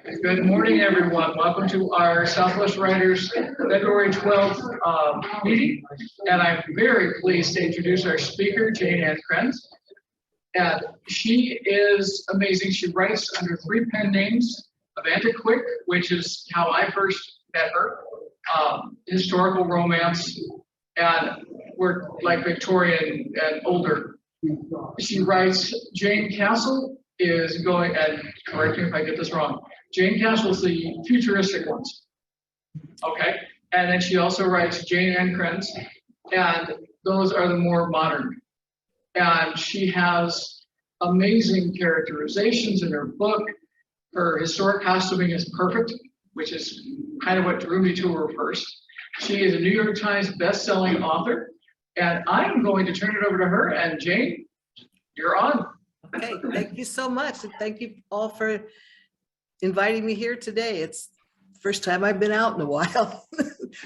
Good morning, everyone. Welcome to our Southwest Writers February 12th meeting. And I'm very pleased to introduce our speaker, Jayne Ann Krentz. And she is amazing. She writes under 3 pen names: Amanda Quick, which is how I first met her, historical romance, and we're like Victorian and older. She writes Jane Castle is going, and correct me if I get this wrong, Jane Castle's the futuristic ones. Okay. And then she also writes Jayne Ann Krentz, and those are the more modern. And she has amazing characterizations in her book. Her historic costuming is perfect, which is kind of what drew me to her first. She is a New York Times best-selling author. And I'm going to turn it over to her. And Jayne, you're on. Okay, thank you so much. And thank you all for inviting me here today. It's the first time I've been out in a while.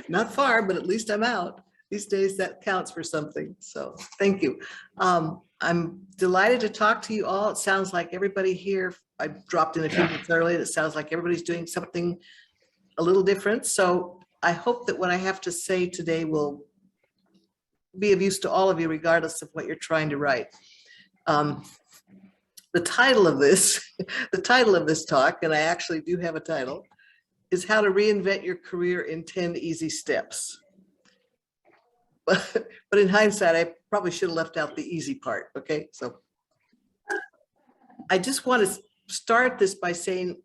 Not far, but at least I'm out. These days that counts for something. So thank you. I'm delighted to talk to you all. It sounds like everybody here, I dropped in a few minutes early, it sounds like everybody's doing something a little different. So I hope that what I have to say today will be of use to all of you, regardless of what you're trying to write. The title of this, talk, and I actually do have a title, is How to Reinvent Your Career in 10 Easy Steps. But in hindsight, I probably should have left out the easy part, okay? So I just want to start this by saying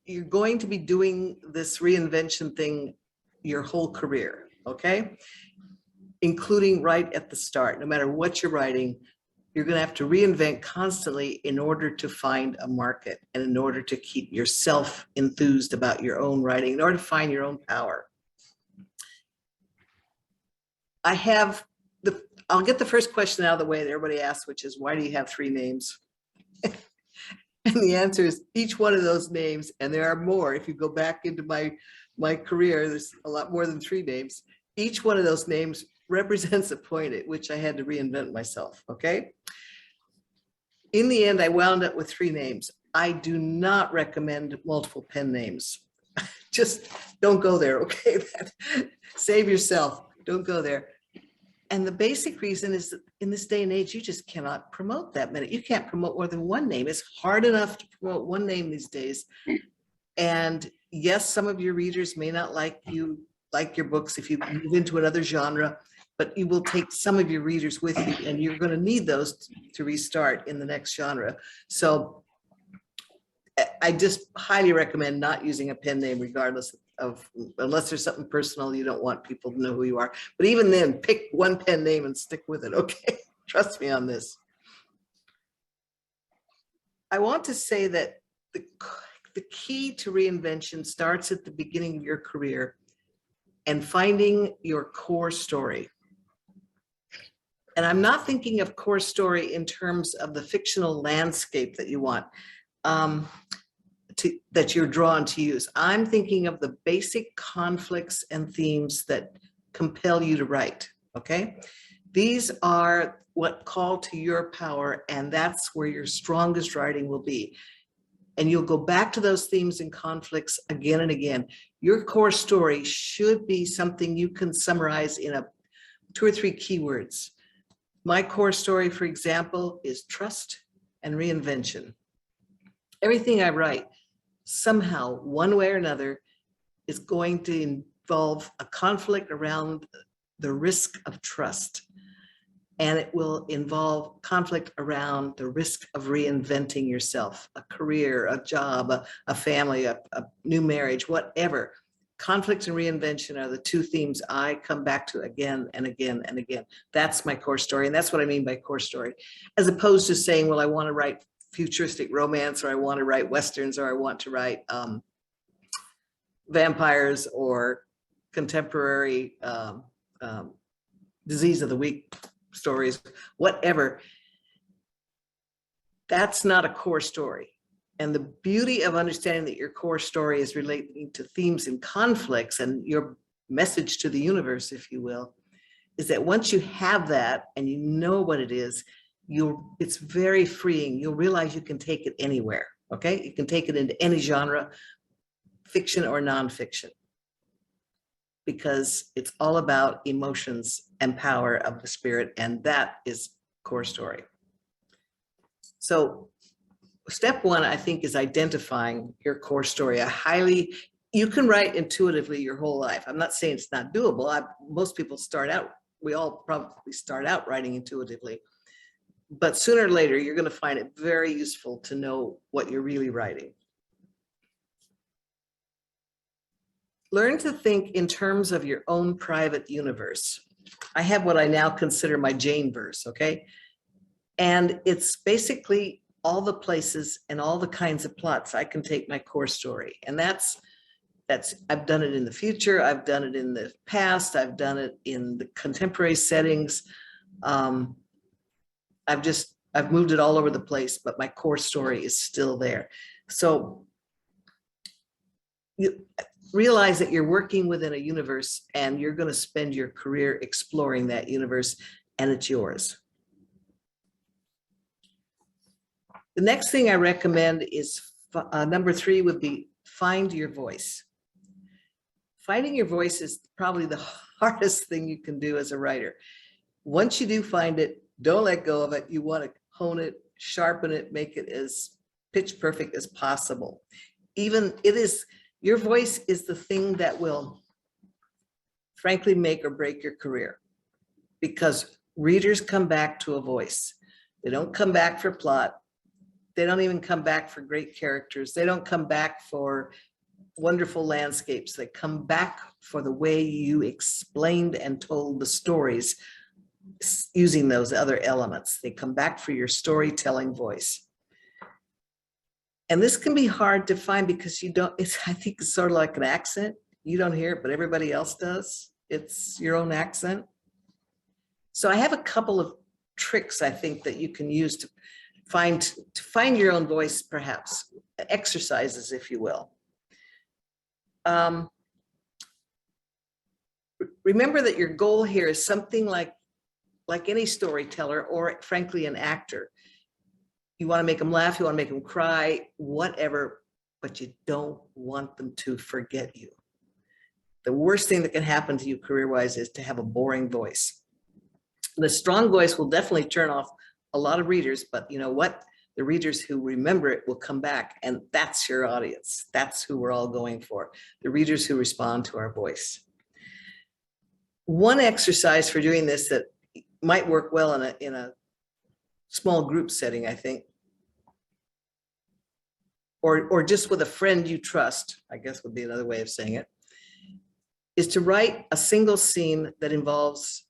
you're going to be doing this reinvention thing your whole career, okay? Including right at the start. No matter what you're writing, you're going to have to reinvent constantly in order to find a market and in order to keep yourself enthused about your own writing, in order to find your own power. I'll get the first question out of the way that everybody asks, which is, why do you have 3 names? And the answer is each one of those names, and there are more. If you go back into my career, there's a lot more than 3 names. Each one of those names represents a point at which I had to reinvent myself, okay? In the end, I wound up with 3 names. I do not recommend multiple pen names. Just don't go there, okay? Save yourself, don't go there. And the basic reason is that in this day and age, you just cannot promote that many. You can't promote more than 1 name. It's hard enough to promote 1 name these days. And yes, some of your readers may not like your books if you move into another genre, but you will take some of your readers with you, and you're going to need those to restart in the next genre. So I just highly recommend not using a pen name, regardless of, unless there's something personal, you don't want people to know who you are. But even then, pick 1 pen name and stick with it, okay? Trust me on this. I want to say that the key to reinvention starts at the beginning of your career and finding your core story. And I'm not thinking of core story in terms of the fictional landscape that you want, that you're drawn to use. I'm thinking of the basic conflicts and themes that compel you to write, okay? These are what call to your power, and that's where your strongest writing will be. And you'll go back to those themes and conflicts again and again. Your core story should be something you can summarize in 2 or 3 keywords. My core story, for example, is trust and reinvention. Everything I write, somehow, one way or another, is going to involve a conflict around the risk of trust. And it will involve conflict around the risk of reinventing yourself, a career, a job, a family, a new marriage, whatever. Conflict and reinvention are the 2 themes I come back to again and again and again. That's my core story. And that's what I mean by core story, as opposed to saying, well, I want to write futuristic romance, or I want to write Westerns, or I want to write vampires or contemporary disease of the week stories, whatever. That's not a core story. And the beauty of understanding that your core story is relating to themes and conflicts and your message to the universe, if you will, is that once you have that and you know what it is, it's very freeing. You'll realize you can take it anywhere, okay? You can take it into any genre, fiction or nonfiction, because it's all about emotions and power of the spirit, and that is core story. So step one, I think, is identifying your core story. You can write intuitively your whole life. I'm not saying it's not doable. Most people start out, we all probably start out writing intuitively, but sooner or later, you're going to find it very useful to know what you're really writing. Learn to think in terms of your own private universe. I have what I now consider my Jayne verse, okay? And it's basically all the places and all the kinds of plots I can take my core story. And I've done it in the future, I've done it in the past, I've done it in the contemporary settings. I've moved it all over the place, but my core story is still there. So you realize that you're working within a universe and you're going to spend your career exploring that universe, and it's yours. The next thing I recommend is number 3 would be find your voice. Finding your voice is probably the hardest thing you can do as a writer. Once you do find it, don't let go of it. You want to hone it, sharpen it, make it as pitch perfect as possible. Your voice is the thing that will, frankly, make or break your career, because readers come back to a voice. They don't come back for plot. They don't even come back for great characters. They don't come back for wonderful landscapes. They come back for the way you explained and told the stories using those other elements. They come back for your storytelling voice. And this can be hard to find because I think it's sort of like an accent. You don't hear it, but everybody else does. It's your own accent. So I have a couple of tricks, I think, that you can use to find your own voice, perhaps, exercises, if you will. Remember that your goal here is something like any storyteller or, frankly, an actor. You want to make them laugh, you want to make them cry, whatever, but you don't want them to forget you. The worst thing that can happen to you career-wise is to have a boring voice. The strong voice will definitely turn off a lot of readers, but you know what? The readers who remember it will come back, and that's your audience. That's who we're all going for, the readers who respond to our voice. One exercise for doing this that might work well in a small group setting, I think, or just with a friend you trust, I guess would be another way of saying it, is to write a single scene that involves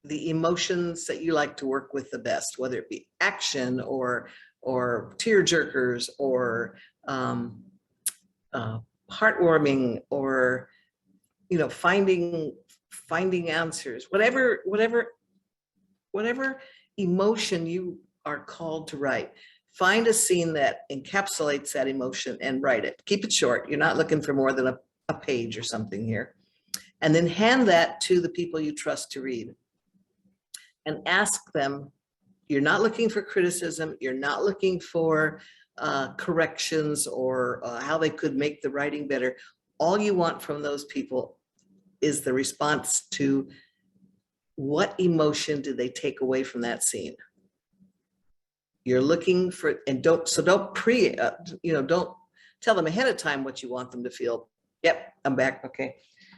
the emotions that you like to work with the best, whether it be action or tear jerkers or heartwarming or finding answers, whatever emotion you are called to write. Find a scene that encapsulates that emotion and write it. Keep it short. You're not looking for more than a page or something here. And then hand that to the people you trust to read. And ask them, you're not looking for criticism, you're not looking for corrections or how they could make the writing better. All you want from those people is the response to what emotion did they take away from that scene. You're looking for, and don't tell them ahead of time what you want them to feel. Yep, I'm back, okay.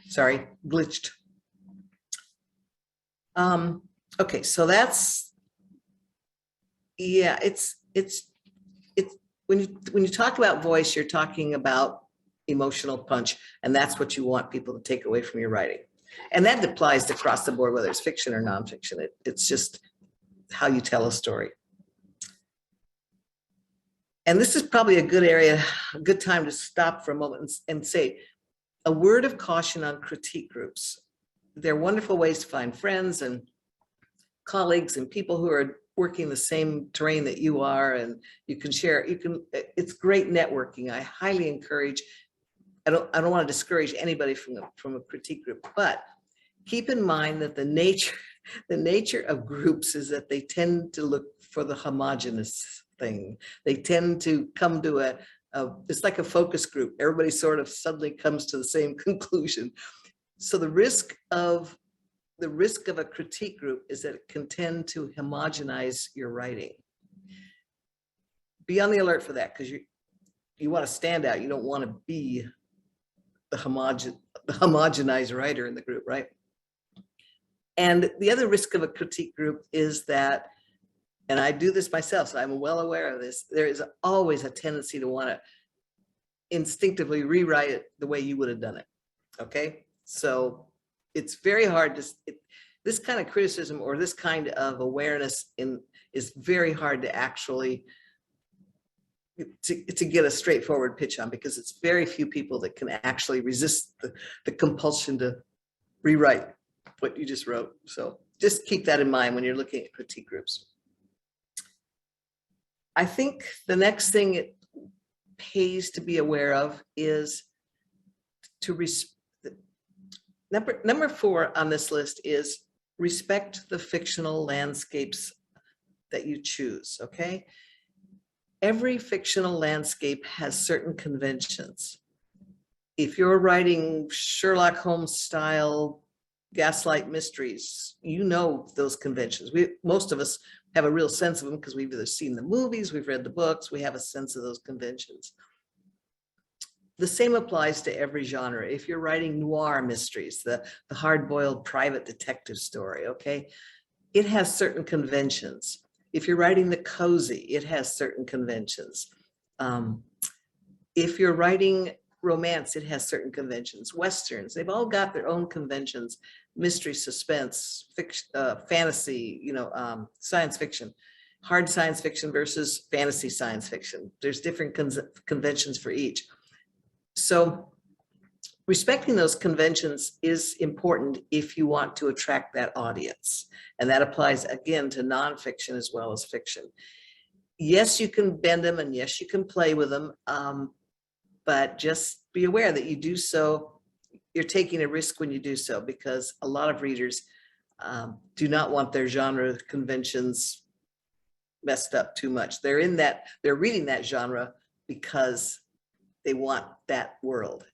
Sorry, glitched. Okay, so that's, yeah, it's when you talk about voice, you're talking about emotional punch, and that's what you want people to take away from your writing. And that applies across the board, whether it's fiction or nonfiction. It's just how you tell a story. And this is probably a good time to stop for a moment and say a word of caution on critique groups. They're wonderful ways to find friends and colleagues and people who are working the same terrain that you are, and you can share. It's great networking. I highly encourage. I don't want to discourage anybody from a critique group, but keep in mind that the nature of groups is that they tend to look for the homogeneous thing. They tend to come to it's like a focus group. Everybody sort of suddenly comes to the same conclusion. So the risk of a critique group is that it can tend to homogenize your writing. Be on the alert for that, because you want to stand out. You don't want to be the homogenized writer in the group, right? And the other risk of a critique group is that, and I do this myself, so I'm well aware of this, there is always a tendency to want to instinctively rewrite it the way you would have done it, okay? So it's very hard to, this kind of criticism or this kind of awareness is very hard to actually to get a straightforward pitch on, because it's very few people that can actually resist the compulsion to rewrite what you just wrote. So just keep that in mind when you're looking at critique groups. I think the next thing it pays to be aware of is to number 4 on this list is respect the fictional landscapes that you choose, okay? Every fictional landscape has certain conventions. If you're writing Sherlock Holmes style gaslight mysteries, you know those conventions. Most of us have a real sense of them because we've either seen the movies, we've read the books, we have a sense of those conventions. The same applies to every genre. If you're writing noir mysteries, the hard-boiled private detective story, okay, it has certain conventions. If you're writing the cozy, it has certain conventions. If you're writing romance, it has certain conventions. Westerns, they've all got their own conventions. Mystery, suspense, fiction, fantasy, you know, science fiction, hard science fiction versus fantasy science fiction. There's different conventions for each. So respecting those conventions is important if you want to attract that audience. And that applies again to nonfiction as well as fiction. Yes, you can bend them, and yes, you can play with them, but just be aware that you do so, you're taking a risk when you do so, because a lot of readers do not want their genre conventions messed up too much. They're reading that genre because they want that world.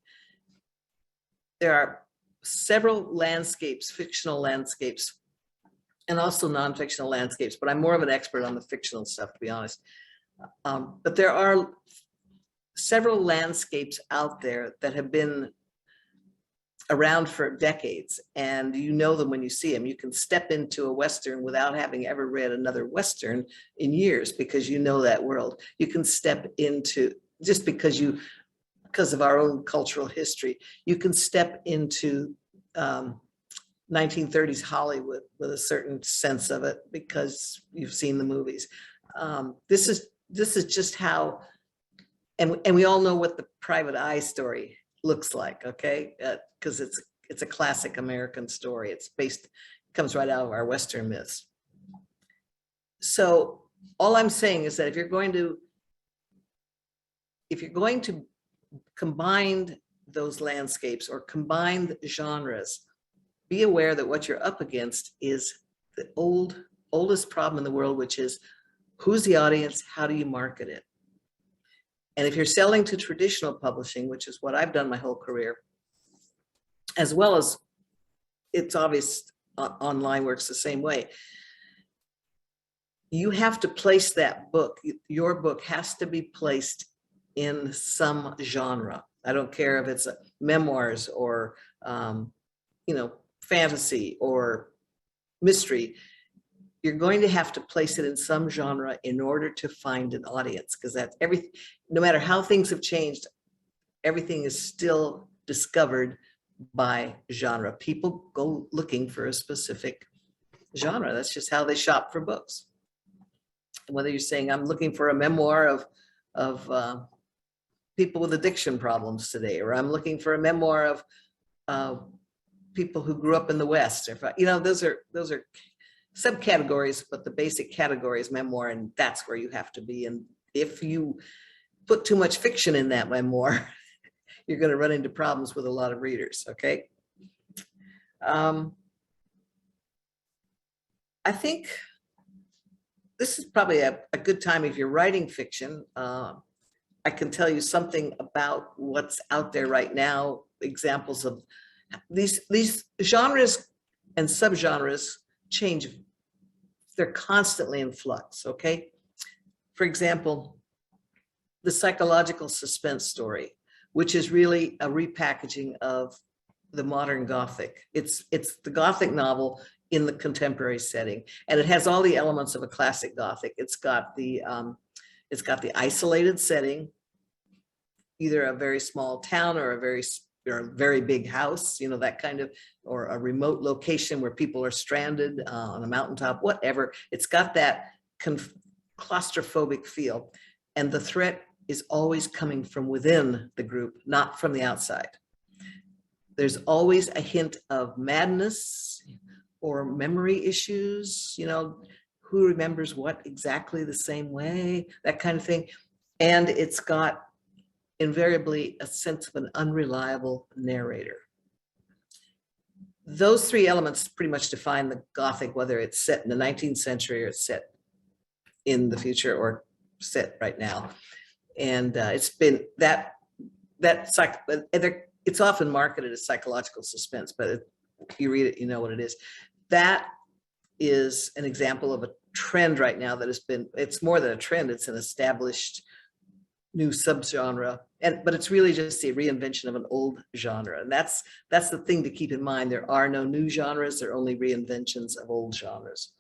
There are several landscapes, fictional landscapes, and also non-fictional landscapes, but I'm more of an expert on the fictional stuff, to be honest. But there are several landscapes out there that have been around for decades, and you know them when you see them. You can step into a Western without having ever read another Western in years, because you know that world. You can step into, just because of our own cultural history, you can step into 1930s Hollywood with a certain sense of it because you've seen the movies. This is just how, and we all know what the Private Eye story looks like, okay? Because it's a classic American story. It's comes right out of our Western myths. So all I'm saying is that if you're going to combine those landscapes or combine the genres, be aware that what you're up against is the oldest problem in the world, which is who's the audience, how do you market it? And if you're selling to traditional publishing, which is what I've done my whole career, as well as it's obvious online works the same way, you have to place that book, your book has to be placed in some genre. I don't care if it's memoirs or, you know, fantasy or mystery. You're going to have to place it in some genre in order to find an audience, because that's everything. No matter how things have changed, everything is still discovered by genre. People go looking for a specific genre. That's just how they shop for books. Whether you're saying, I'm looking for a memoir of people with addiction problems today, or I'm looking for a memoir of people who grew up in the West, or, you know, those are subcategories, but the basic category is memoir, and that's where you have to be. And if you put too much fiction in that memoir, you're going to run into problems with a lot of readers, okay? I think this is probably a good time if you're writing fiction I can tell you something about what's out there right now, examples of these genres and subgenres change. They're constantly in flux, okay? For example, the psychological suspense story, which is really a repackaging of the modern Gothic. It's the Gothic novel in the contemporary setting, and it has all the elements of a classic Gothic. It's got the isolated setting, either a very small town or a very big house, you know, that kind of, or a remote location where people are stranded on a mountaintop, whatever. It's got that claustrophobic feel, and the threat is always coming from within the group, not from the outside. There's always a hint of madness or memory issues, you know, who remembers what exactly the same way, that kind of thing. And it's got invariably a sense of an unreliable narrator. Those three elements pretty much define the Gothic, whether it's set in the 19th century or it's set in the future or set right now. And it's been it's often marketed as psychological suspense, but if you read it, you know what it is. That is an example of a trend right now that has been, it's more than a trend, it's an established new subgenre, but it's really just the reinvention of an old genre. And that's the thing to keep in mind. There are no new genres, there are only reinventions of old genres.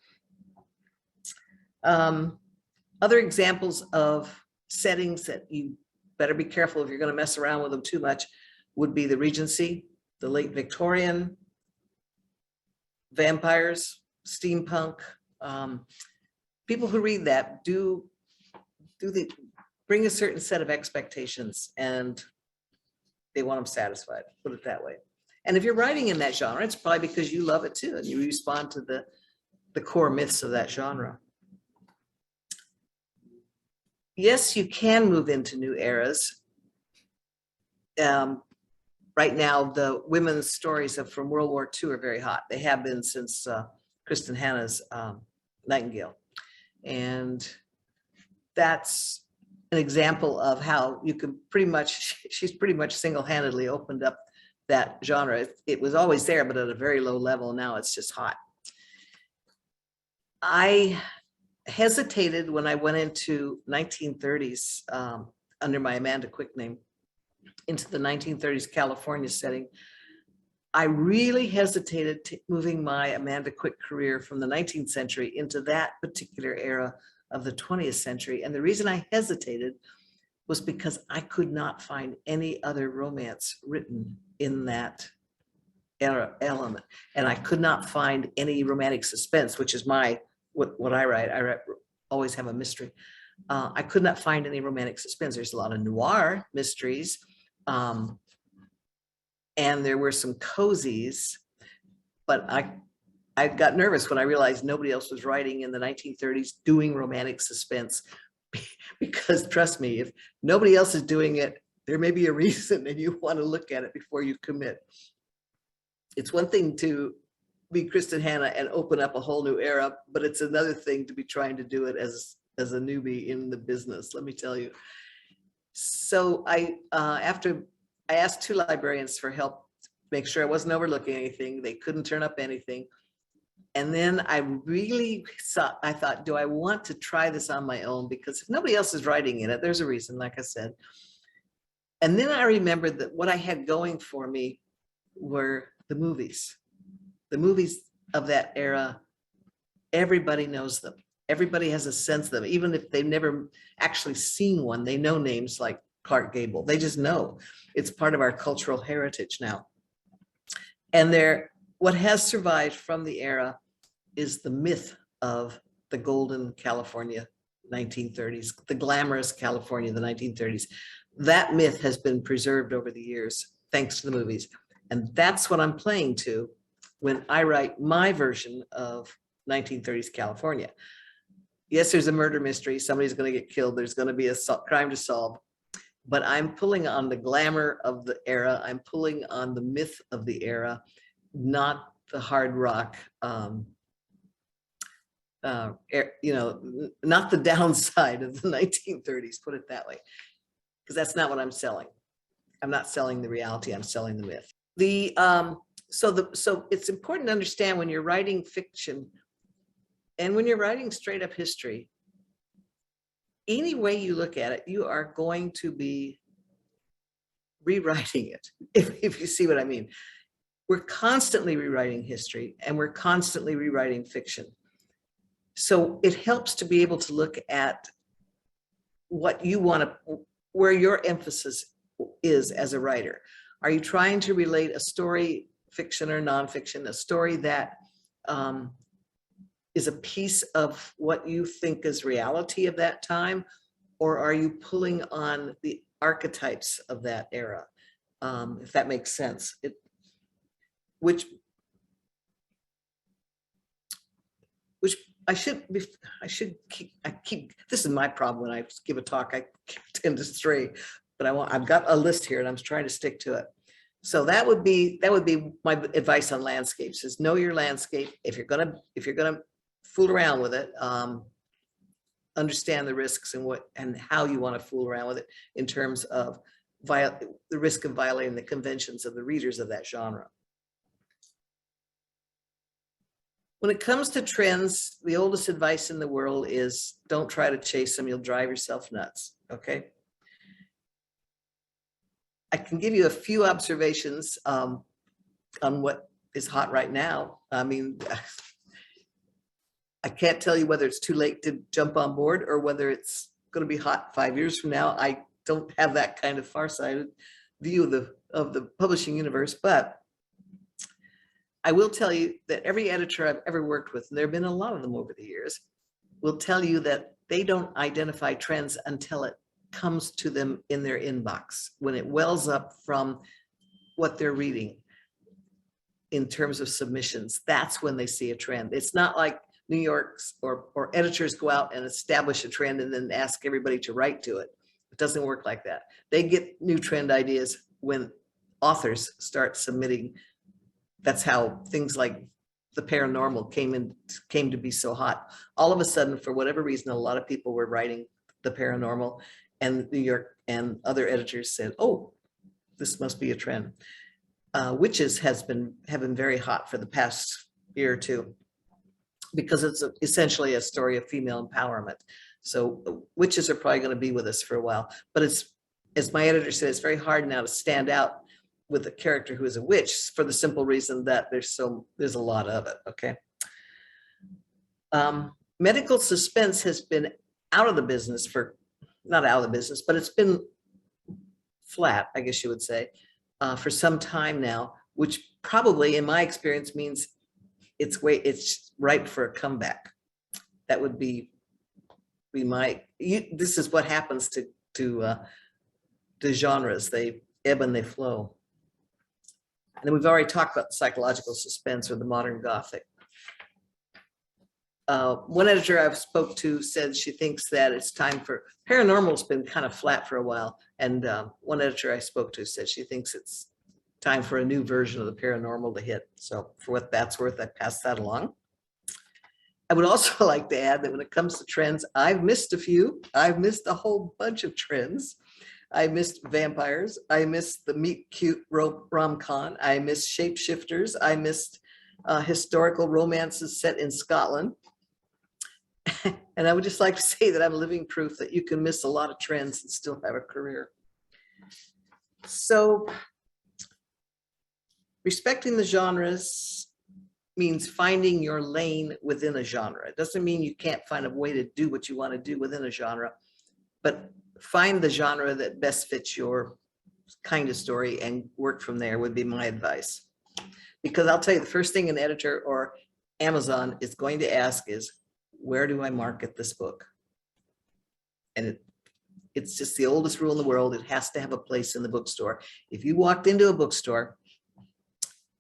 Other examples of settings that you better be careful if you're going to mess around with them too much would be the Regency, the late Victorian, vampires, steampunk. People who read that bring a certain set of expectations, and they want them satisfied, put it that way. And if you're writing in that genre, it's probably because you love it too, and you respond to the core myths of that genre. Yes, you can move into new eras. Right now, the women's stories from World War II are very hot. They have been since Kristen Hanna's Nightingale. And that's an example of how you can she's pretty much single-handedly opened up that genre. It was always there, but at a very low level. Now it's just hot. I hesitated when I went into 1930s under my Amanda Quick name, into the 1930s California setting. I really hesitated moving my Amanda Quick career from the 19th century into that particular era of the 20th century. And the reason I hesitated was because I could not find any other romance written in that era element. And I could not find any romantic suspense, which is what I write. Always have a mystery. I could not find any romantic suspense. There's a lot of noir mysteries. And there were some cozies, but I got nervous when I realized nobody else was writing in the 1930s doing romantic suspense, because trust me, if nobody else is doing it, there may be a reason and you want to look at it before you commit. It's one thing to be Kristen Hanna and open up a whole new era, but it's another thing to be trying to do it as a newbie in the business, let me tell you. So after I asked two librarians for help, make sure I wasn't overlooking anything. They couldn't turn up anything. And then I thought, do I want to try this on my own? Because if nobody else is writing in it, there's a reason, like I said. And then I remembered that what I had going for me were the movies. The movies of that era, everybody knows them. Everybody has a sense of them. Even if they've never actually seen one, they know names like Clark Gable. They just know. It's part of our cultural heritage now. And what has survived from the era is the myth of the golden California 1930s, the glamorous California of the 1930s. That myth has been preserved over the years, thanks to the movies. And that's what I'm playing to when I write my version of 1930s California. Yes, there's a murder mystery. Somebody's going to get killed. There's going to be a crime to solve. But I'm pulling on the glamour of the era. I'm pulling on the myth of the era, not the hard rock, not the downside of the 1930s, put it that way. because that's not what I'm selling. I'm not selling the reality, I'm selling the myth. So it's important to understand when you're writing fiction and when you're writing straight up history, any way you look at it, you are going to be rewriting it, if you see what I mean. We're constantly rewriting history and we're constantly rewriting fiction. So it helps to be able to look at what you want to, where your emphasis is as a writer. Are you trying to relate a story, fiction or nonfiction, a story that is a piece of what you think is reality of that time? Or are you pulling on the archetypes of that era? If that makes sense. Which I keep, this is my problem when I give a talk, I tend to stray, but I've got a list here and I'm trying to stick to it. So that would be my advice on landscapes, is know your landscape. If you're gonna fool around with it, understand the risks and how you want to fool around with it in terms of the risk of violating the conventions of the readers of that genre. When it comes to trends, the oldest advice in the world is don't try to chase them. You'll drive yourself nuts. Okay. I can give you a few observations on what is hot right now. I mean, I can't tell you whether it's too late to jump on board or whether it's going to be hot 5 years from now. I don't have that kind of farsighted view of the publishing universe, but I will tell you that every editor I've ever worked with, and there have been a lot of them over the years, will tell you that they don't identify trends until it comes to them in their inbox, when it wells up from what they're reading in terms of submissions. That's when they see a trend. It's not like New York's or editors go out and establish a trend and then ask everybody to write to it. It doesn't work like that. They get new trend ideas when authors start submitting. That's how things like the paranormal came to be so hot. All of a sudden, for whatever reason, a lot of people were writing the paranormal, and New York and other editors said, "Oh, this must be a trend." Witches have been very hot for the past year or two because it's essentially a story of female empowerment. So witches are probably going to be with us for a while, but it's, as my editor said, it's very hard now to stand out with a character who is a witch for the simple reason that there's a lot of it. Okay. Medical suspense has been out of the business not out of the business, but it's been flat, I guess you would say, for some time now, which probably in my experience means it's ripe for a comeback. That would be this is what happens to genres. They ebb and they flow. And then we've already talked about the psychological suspense or the modern Gothic. One editor I've spoke to said she thinks that it's time for, paranormal's been kind of flat for a while. And one editor I spoke to said she thinks it's time for a new version of the paranormal to hit. So for what that's worth, I pass that along. I would also like to add that when it comes to trends, I've missed a few. I've missed a whole bunch of trends. I missed vampires. I missed the meet cute rom-com. I missed shapeshifters. I missed historical romances set in Scotland. And I would just like to say that I'm living proof that you can miss a lot of trends and still have a career. So respecting the genres means finding your lane within a genre. It doesn't mean you can't find a way to do what you want to do within a genre, but find the genre that best fits your kind of story and work from there would be my advice. Because I'll tell you, the first thing an editor or Amazon is going to ask is, where do I market this book? And it's just the oldest rule in the world. It has to have a place in the bookstore. If you walked into a bookstore,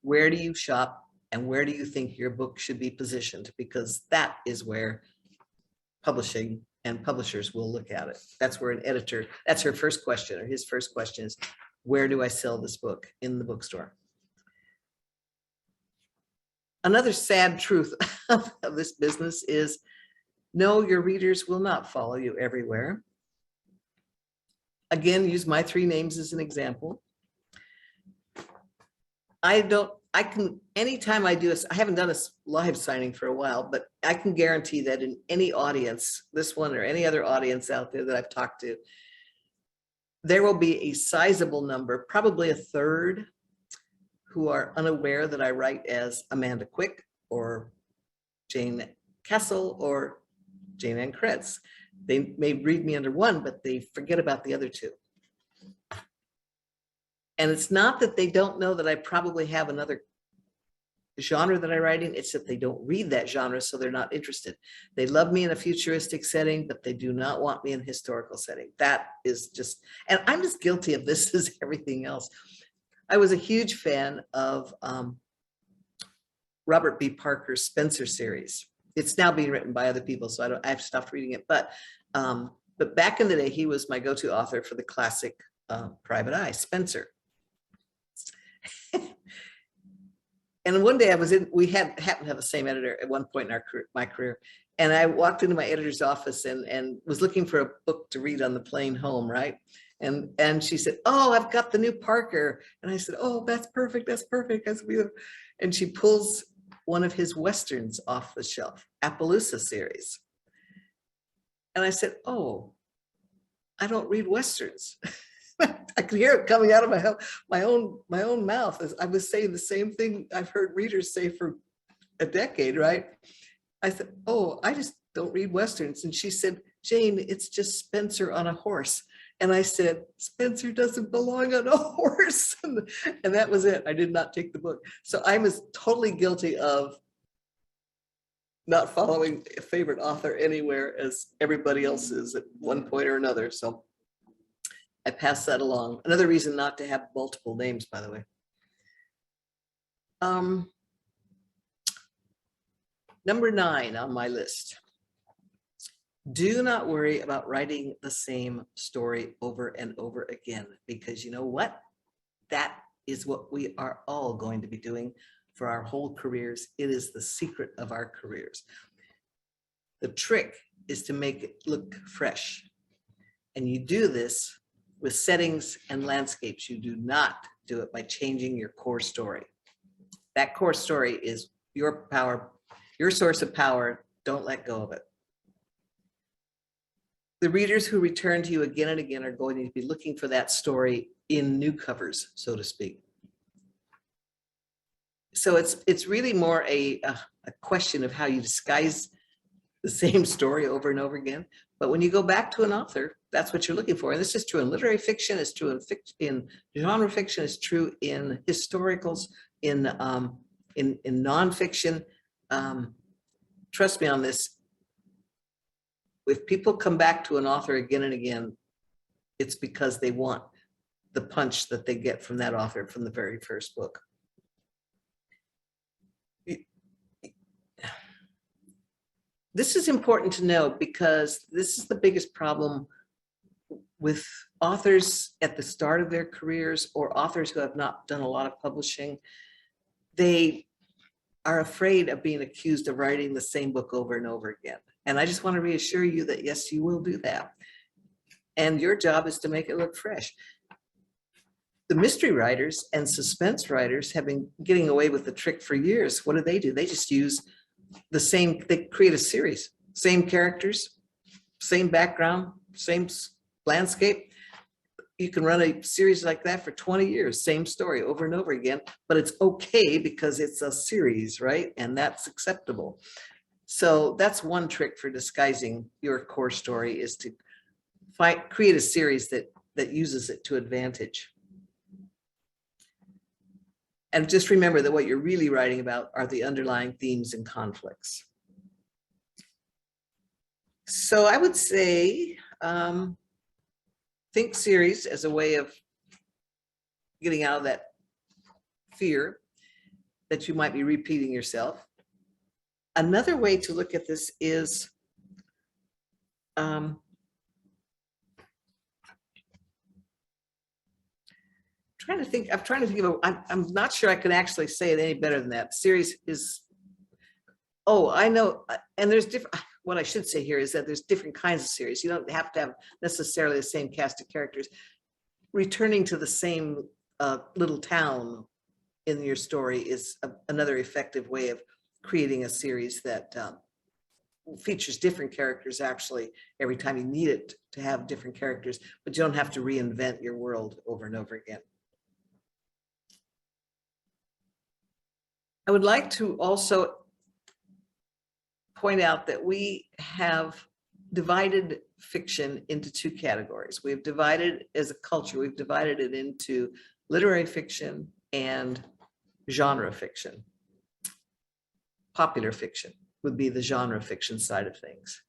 where do you shop and where do you think your book should be positioned? Because that is where publishing and publishers will look at it. That's where an editor, that's her first question, or his first question is, where do I sell this book in the bookstore? Another sad truth of this business is, no, your readers will not follow you everywhere. again, use my three names as an example. Anytime I do this, I haven't done a live signing for a while, but I can guarantee that in any audience, this one or any other audience out there that I've talked to, there will be a sizable number, probably a third, who are unaware that I write as Amanda Quick or Jayne Kessel or Jayne Ann Krentz. They may read me under one, but they forget about the other two. And it's not that they don't know that I probably have another genre that I write in, it's that they don't read that genre, so they're not interested. They love me in a futuristic setting, but they do not want me in a historical setting. That is just, and I'm as guilty of this as everything else. I was a huge fan of Robert B. Parker's Spencer series. It's now being written by other people, so I've stopped reading it. But back in the day, he was my go-to author for the classic Private Eye, Spencer. And one day we happened to have the same editor at one point in my career. And I walked into my editor's office and was looking for a book to read on the plane home, right? And she said, "Oh, I've got the new Parker." And I said, "Oh, that's perfect, that's perfect, that's beautiful." And she pulls one of his Westerns off the shelf, Appaloosa series. And I said, "Oh, I don't read Westerns." I could hear it coming out of my own mouth as I was saying the same thing I've heard readers say for a decade, right? I said, "Oh, I just don't read Westerns." And she said, "Jayne, it's just Spencer on a horse." And I said, "Spencer doesn't belong on a horse." And that was it. I did not take the book. So I'm as totally guilty of not following a favorite author anywhere as everybody else is at one point or another. So I pass that along. Another reason not to have multiple names, by the way. Number 9 on my list. Do not worry about writing the same story over and over again, because you know what? That is what we are all going to be doing for our whole careers. It is the secret of our careers. The trick is to make it look fresh. And you do this with settings and landscapes. You do not do it by changing your core story. That core story is your power, your source of power. Don't let go of it. The readers who return to you again and again are going to be looking for that story in new covers, so to speak. So it's really more a question of how you disguise the same story over and over again. But when you go back to an author, that's what you're looking for. And this is true in literary fiction, it's true in genre fiction, it's true in historicals, in nonfiction. Trust me on this. If people come back to an author again and again, it's because they want the punch that they get from that author from the very first book. This is important to know because this is the biggest problem with authors at the start of their careers or authors who have not done a lot of publishing. They are afraid of being accused of writing the same book over and over again. And I just want to reassure you that yes, you will do that. And your job is to make it look fresh. The mystery writers and suspense writers have been getting away with the trick for years. What do? They just use the same, they create a series, same characters, same background, same landscape. You can run a series like that for 20 years, same story over and over again, but it's okay because it's a series, right? And that's acceptable. So that's one trick for disguising your core story, is to create a series that uses it to advantage. And just remember that what you're really writing about are the underlying themes and conflicts. So I would say, think series as a way of getting out of that fear that you might be repeating yourself. Another way to look at this is I'm trying to think of, I'm not sure I can actually say it any better than that. Series is, oh, I know, and there's different, what I should say here is that there's different kinds of series. You don't have to have necessarily the same cast of characters. Returning to the same little town in your story is another effective way of creating a series that features different characters actually every time you need it to have different characters, but you don't have to reinvent your world over and over again. I would like to also point out that we have divided fiction into two categories. We've divided, as a culture, we've divided it into literary fiction and genre fiction. Popular fiction would be the genre fiction side of things.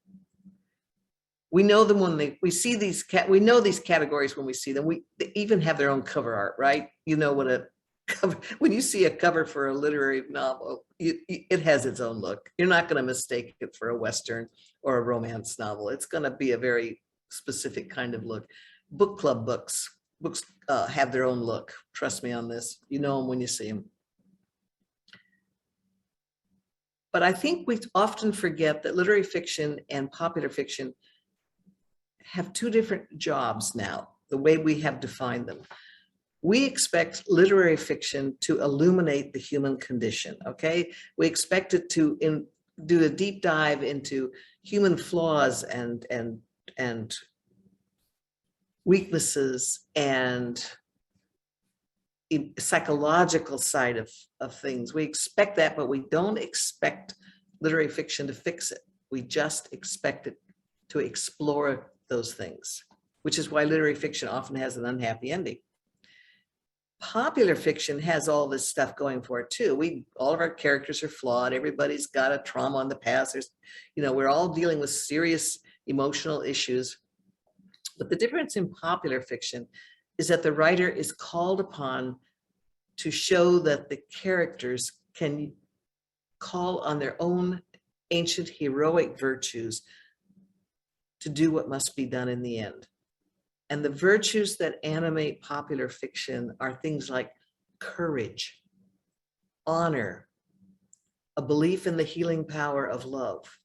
We know them when we see these, we know these categories when we see them. They even have their own cover art, right? You know what a cover, when you see a cover for a literary novel, it has its own look. You're not going to mistake it for a Western or a romance novel. It's going to be a very specific kind of look. Book club books have their own look. Trust me on this. You know them when you see them. But I think we often forget that literary fiction and popular fiction have two different jobs now, the way we have defined them. We expect literary fiction to illuminate the human condition, okay? We expect it to do a deep dive into human flaws and weaknesses and psychological side of things. We expect that, but we don't expect literary fiction to fix it. We just expect it to explore those things, which is why literary fiction often has an unhappy ending. Popular fiction has all this stuff going for it too. All of our characters are flawed. Everybody's got a trauma in the past. There's, we're all dealing with serious emotional issues. But the difference in popular fiction is that the writer is called upon to show that the characters can call on their own ancient heroic virtues to do what must be done in the end. And the virtues that animate popular fiction are things like courage, honor, a belief in the healing power of love,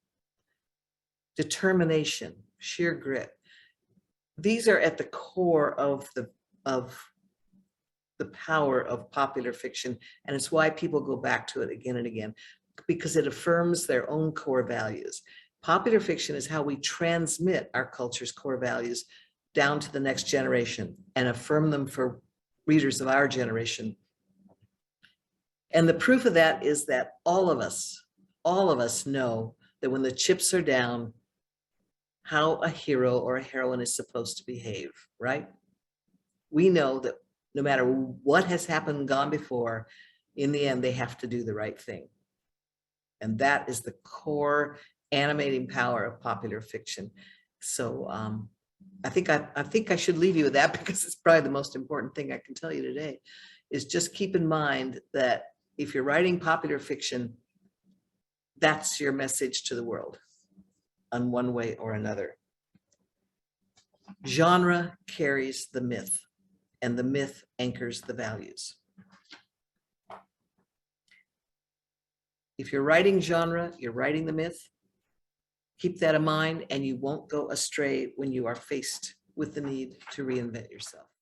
determination, sheer grit. These are at the core of the power of popular fiction, and it's why people go back to it again and again, because it affirms their own core values. Popular fiction is how we transmit our culture's core values down to the next generation and affirm them for readers of our generation. And the proof of that is that all of us know that when the chips are down, how a hero or a heroine is supposed to behave, right? We know that no matter what has happened and gone before, in the end, they have to do the right thing. And that is the core animating power of popular fiction. So I think I should leave you with that, because it's probably the most important thing I can tell you today, is just keep in mind that if you're writing popular fiction, that's your message to the world in one way or another. Genre carries the myth, and the myth anchors the values. If you're writing genre, you're writing the myth. Keep that in mind, and you won't go astray when you are faced with the need to reinvent yourself.